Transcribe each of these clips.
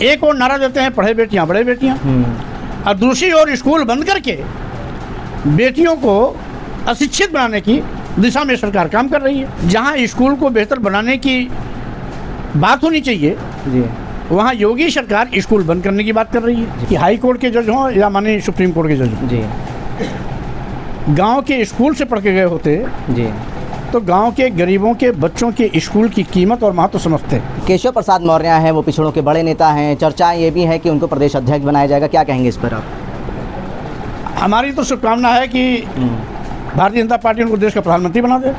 एक और नारा देते हैं पढ़े बेटियां बड़े बेटियां, और दूसरी ओर स्कूल बंद करके बेटियों को अशिक्षित बनाने की दिशा में सरकार काम कर रही है। जहां स्कूल को बेहतर बनाने की बात होनी चाहिए जी, वहाँ योगी सरकार स्कूल बंद करने की बात कर रही है कि हाई कोर्ट के जज हों या माने सुप्रीम कोर्ट के जज हों। जी, गांव के स्कूल से पढ़ के गए होते जी। तो गांव के गरीबों के बच्चों के स्कूल की कीमत और महत्व समझते। केशव प्रसाद मौर्य हैं, वो पिछड़ों के बड़े नेता हैं, चर्चाएं ये भी हैं कि उनको प्रदेश अध्यक्ष बनाया जाएगा, क्या कहेंगे इस पर आप? हमारी तो शुभकामना है कि भारतीय जनता पार्टी उनको देश का प्रधानमंत्री बना दे।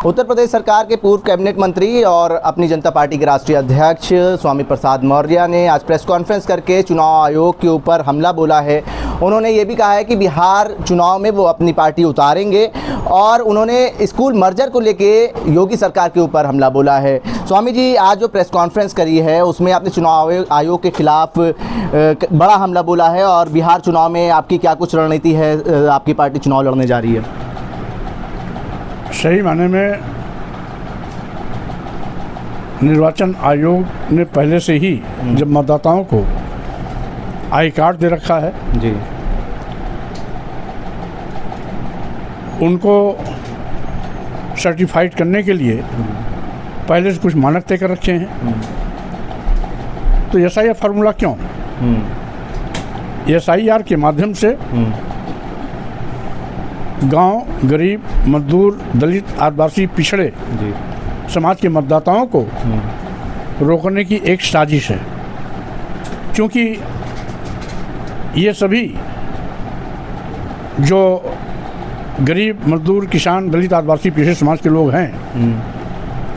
उत्तर प्रदेश सरकार के पूर्व कैबिनेट मंत्री और अपनी जनता पार्टी के राष्ट्रीय अध्यक्ष स्वामी प्रसाद मौर्य ने आज प्रेस कॉन्फ्रेंस करके चुनाव आयोग के ऊपर हमला बोला है। उन्होंने ये भी कहा है कि बिहार चुनाव में वो अपनी पार्टी उतारेंगे, और उन्होंने स्कूल मर्जर को लेके योगी सरकार के ऊपर हमला बोला है। स्वामी जी, आज जो प्रेस कॉन्फ्रेंस करी है उसमें आपने चुनाव आयोग के खिलाफ बड़ा हमला बोला है, और बिहार चुनाव में आपकी क्या कुछ रणनीति है? आपकी पार्टी चुनाव लड़ने जा रही है। सही माने में निर्वाचन आयोग ने पहले से ही जब मतदाताओं को आई कार्ड दे रखा है जी, उनको सर्टिफाइड करने के लिए पहले से कुछ मानक तय कर रखे हैं। तो SIR फार्मूला क्यों? SIR के माध्यम से गांव, गरीब, मजदूर, दलित, आदिवासी, पिछड़े जी, समाज के मतदाताओं को रोकने की एक साजिश है। क्योंकि ये सभी जो गरीब, मजदूर, किसान, दलित, आदिवासी, पिछड़े समाज के लोग हैं,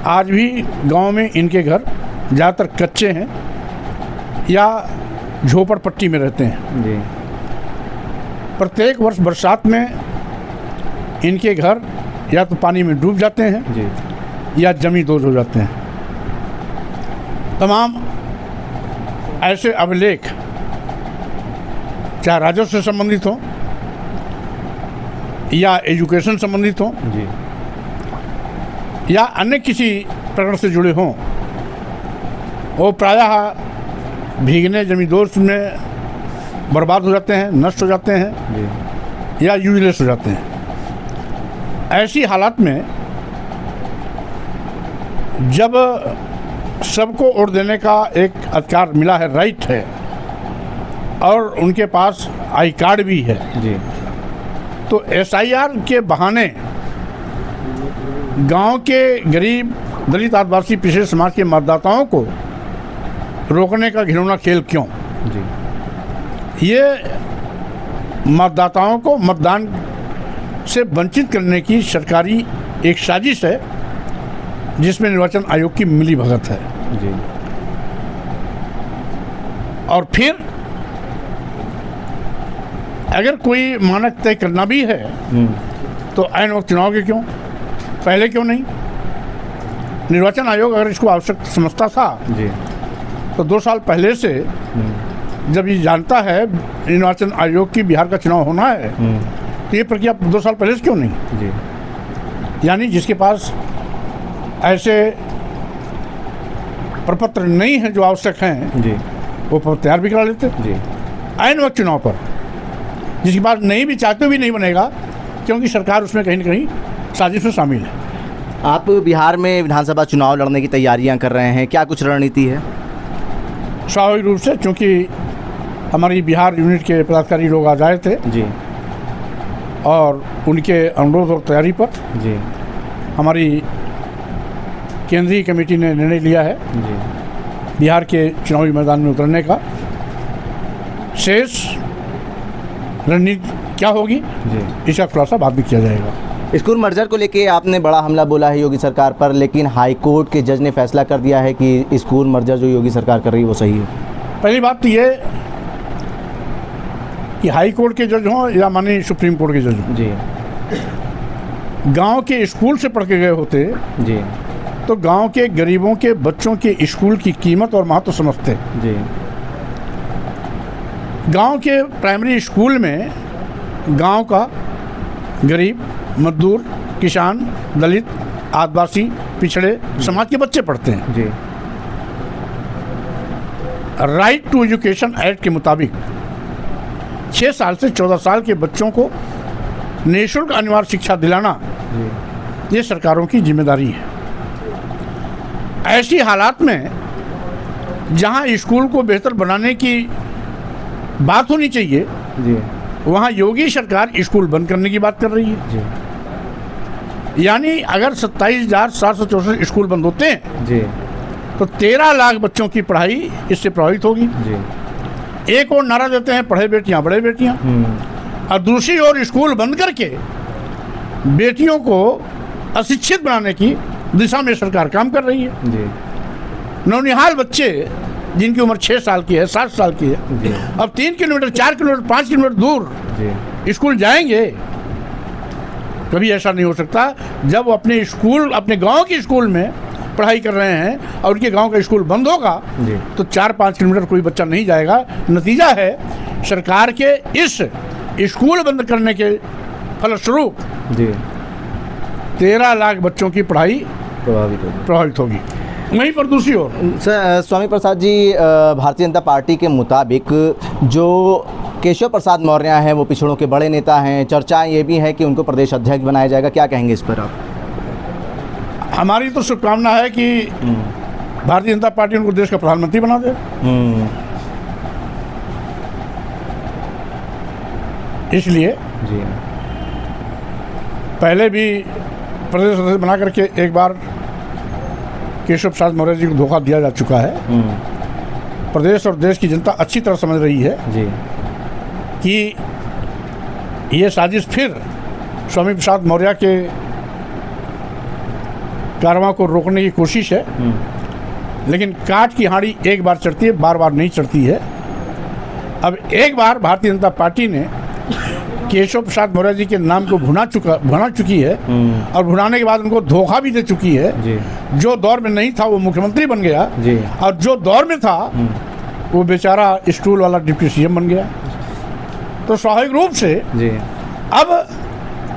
आज भी गांव में इनके घर ज़्यादातर कच्चे हैं या झोपड़पट्टी में रहते हैं। जी, प्रत्येक वर्ष बरसात में इनके घर या तो पानी में डूब जाते हैं जी, या जमींदोज हो जाते हैं। तमाम ऐसे अभिलेख चाहे राजस्व से संबंधित हों या एजुकेशन संबंधित हों जी, या अन्य किसी प्रकार से जुड़े हों, वो प्रायः भीगने जमींदोज में बर्बाद हो जाते हैं, नष्ट हो जाते हैं जी, या यूजलेस हो जाते हैं। ऐसी हालात में जब सबको वोट देने का एक अधिकार मिला है, राइट है, और उनके पास आई कार्ड भी है, जी, तो SIR के बहाने गांव के गरीब, दलित, आदिवासी, पिछड़े समाज के मतदाताओं को रोकने का घिनौना खेल क्यों? जी, ये मतदाताओं को मतदान से वंचित करने की सरकारी एक साजिश है, जिसमें निर्वाचन आयोग की मिली भगत है। जी, और फिर अगर कोई मानक तय करना भी है तो ऐन वक्त चुनाव के क्यों, पहले क्यों नहीं? निर्वाचन आयोग अगर इसको आवश्यक समझता था जी, तो 2 साल पहले से जब ये जानता है निर्वाचन आयोग की बिहार का चुनाव होना है, तो ये प्रक्रिया 2 साल पहले से क्यों नहीं? जी, यानी जिसके पास ऐसे प्रपत्र नहीं है जो आवश्यक हैं, जी, वो प्रपत्र तैयार भी करा लेते। जी, ऐन वक्त चुनाव पर जिसके पास नहीं भी चाहते भी नहीं बनेगा, क्योंकि सरकार उसमें कहीं न कहीं साजिश में शामिल है। आप बिहार में विधानसभा चुनाव लड़ने की तैयारियां कर रहे हैं, क्या कुछ रणनीति है? स्वाभाविक रूप से, क्योंकि हमारी बिहार यूनिट के पदाधिकारी लोग आज आए थे जी, और उनके अनुरोध और तैयारी पर जी, हमारी केंद्रीय कमेटी ने निर्णय लिया है जी, बिहार के चुनावी मैदान में उतरने का। शेष रणनीति क्या होगी, जी। इसका खुलासा बाद में किया जाएगा। स्कूल मर्जर को लेके आपने बड़ा हमला बोला है योगी सरकार पर, लेकिन हाई कोर्ट के जज ने फैसला कर दिया है कि स्कूल मर्जर जो योगी सरकार कर रही है वो सही है। पहली बात तो ये कि हाई कोर्ट के जज हों या माननीय सुप्रीम कोर्ट के जज हों, जी, गांव के स्कूल से पढ़ के गए होते जी, तो गांव के गरीबों के बच्चों के स्कूल की कीमत और महत्व समझते। जी, गांव के प्राइमरी स्कूल में गांव का गरीब, मजदूर, किसान, दलित, आदिवासी, पिछड़े समाज के बच्चे पढ़ते हैं। जी, राइट टू एजुकेशन एक्ट के मुताबिक 6 साल से 14 साल के बच्चों को निःशुल्क अनिवार्य शिक्षा दिलाना ये सरकारों की जिम्मेदारी है। ऐसी हालात में जहां स्कूल को बेहतर बनाने की बात होनी चाहिए वहां योगी सरकार स्कूल बंद करने की बात कर रही है। यानी अगर 27,764 स्कूल बंद होते हैं तो 13 लाख बच्चों की पढ़ाई इससे प्रभावित होगी। एक और नारा देते हैं पढ़े बेटियां बड़े बेटियां, और दूसरी ओर स्कूल बंद करके बेटियों को अशिक्षित बनाने की दिशा में सरकार काम कर रही है। नौनिहाल बच्चे जिनकी उम्र 6 साल की है, 7 साल की है, अब 3 किलोमीटर 4 किलोमीटर 5 किलोमीटर दूर स्कूल जाएंगे। कभी ऐसा नहीं हो सकता जब वो अपने स्कूल, अपने गांव के स्कूल में पढ़ाई कर रहे हैं और उनके गांव का स्कूल बंद होगा तो 4-5 किलोमीटर कोई बच्चा नहीं जाएगा। नतीजा है सरकार के इस स्कूल बंद करने के फलस्वरूप 13 लाख बच्चों की पढ़ाई प्रभावित होगी। वहीं पर दूसरी ओर स्वामी प्रसाद जी, भारतीय जनता पार्टी के मुताबिक जो केशव प्रसाद मौर्य हैं वो पिछड़ों के बड़े नेता हैं, चर्चाएं ये भी है कि उनको प्रदेश अध्यक्ष बनाया जाएगा, क्या कहेंगे इस पर आप? हमारी तो शुभकामना है कि भारतीय जनता पार्टी उनको देश का प्रधानमंत्री बना दे। इसलिए पहले भी प्रदेश अध्यक्ष बना करके एक बार केशव प्रसाद मौर्य जी को धोखा दिया जा चुका है। प्रदेश और देश की जनता अच्छी तरह समझ रही है कि ये साजिश फिर स्वामी प्रसाद मौर्य के कारवां को रोकने की कोशिश है। लेकिन काट की हांडी एक बार चढ़ती है, बार बार नहीं चढ़ती है। अब एक बार भारतीय जनता पार्टी ने केशव प्रसाद मौर्य जी के नाम को भुना चुकी है और भुनाने के बाद उनको धोखा भी दे चुकी है। जो दौर में नहीं था वो मुख्यमंत्री बन गया और जो दौर में था वो बेचारा स्टूल वाला डिप्टी सीएम बन गया। तो स्वाभाविक रूप से अब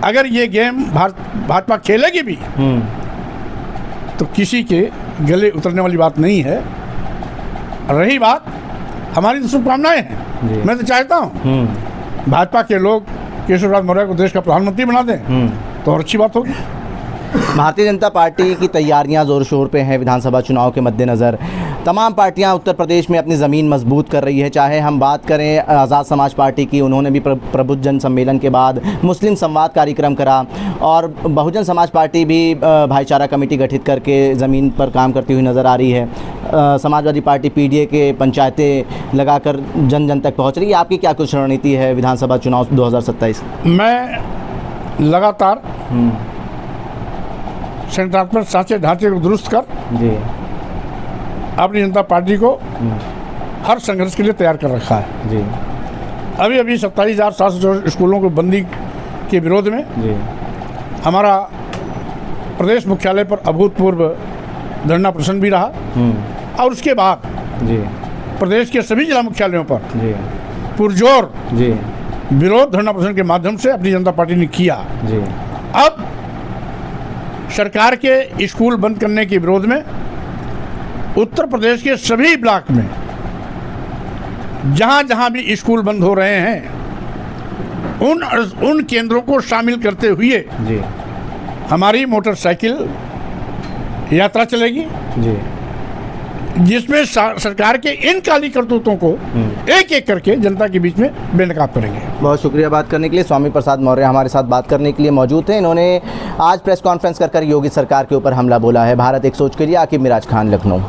अगर ये गेम भाजपा खेलेगी भी तो किसी के गले उतरने वाली बात नहीं है। रही बात हमारी तो शुभकामनाएं हैं, मैं तो चाहता हूँ भाजपा के लोग केशव प्रसाद मौर्य को देश का प्रधानमंत्री बना दें तो और अच्छी बात होगी। भारतीय जनता पार्टी की तैयारियां जोर शोर पे हैं विधानसभा चुनाव के मद्देनज़र। तमाम पार्टियां उत्तर प्रदेश में अपनी ज़मीन मजबूत कर रही है। चाहे हम बात करें आज़ाद समाज पार्टी की, उन्होंने भी प्रबुद्ध जन सम्मेलन के बाद मुस्लिम संवाद कार्यक्रम करा, और बहुजन समाज पार्टी भी भाईचारा कमेटी गठित करके ज़मीन पर काम करती हुई नज़र आ रही है। समाजवादी पार्टी PDA के पंचायतें लगाकर जन जन तक पहुँच रही है। आपकी क्या कुछ रणनीति है विधानसभा चुनाव 2027? मैं लगातार संगठनात्मक सांचे ढांचे को दुरुस्त कर अपनी जनता पार्टी को हर संघर्ष के लिए तैयार कर रखा है। अभी 27,700 स्कूलों को बंदी के विरोध में हमारा प्रदेश मुख्यालय पर अभूतपूर्व धरना प्रदर्शन भी रहा और उसके बाद प्रदेश के सभी जिला मुख्यालयों पर पुरजोर विरोध धरना प्रदर्शन के माध्यम से अपनी जनता पार्टी ने किया। अब सरकार के स्कूल बंद करने के विरोध में उत्तर प्रदेश के सभी ब्लॉक में जहां जहां भी स्कूल बंद हो रहे हैं उन केंद्रों को शामिल करते हुए हमारी मोटरसाइकिल यात्रा चलेगी जिसमें सरकार के इन काली करतूतों को एक एक करके जनता के बीच में बेनकाब करेंगे। बहुत शुक्रिया बात करने के लिए। स्वामी प्रसाद मौर्य हमारे साथ बात करने के लिए मौजूद थे। इन्होंने आज प्रेस कॉन्फ्रेंस कर योगी सरकार के ऊपर हमला बोला है। भारत एक सोच के लिए, आकिब मिराज खान, लखनऊ।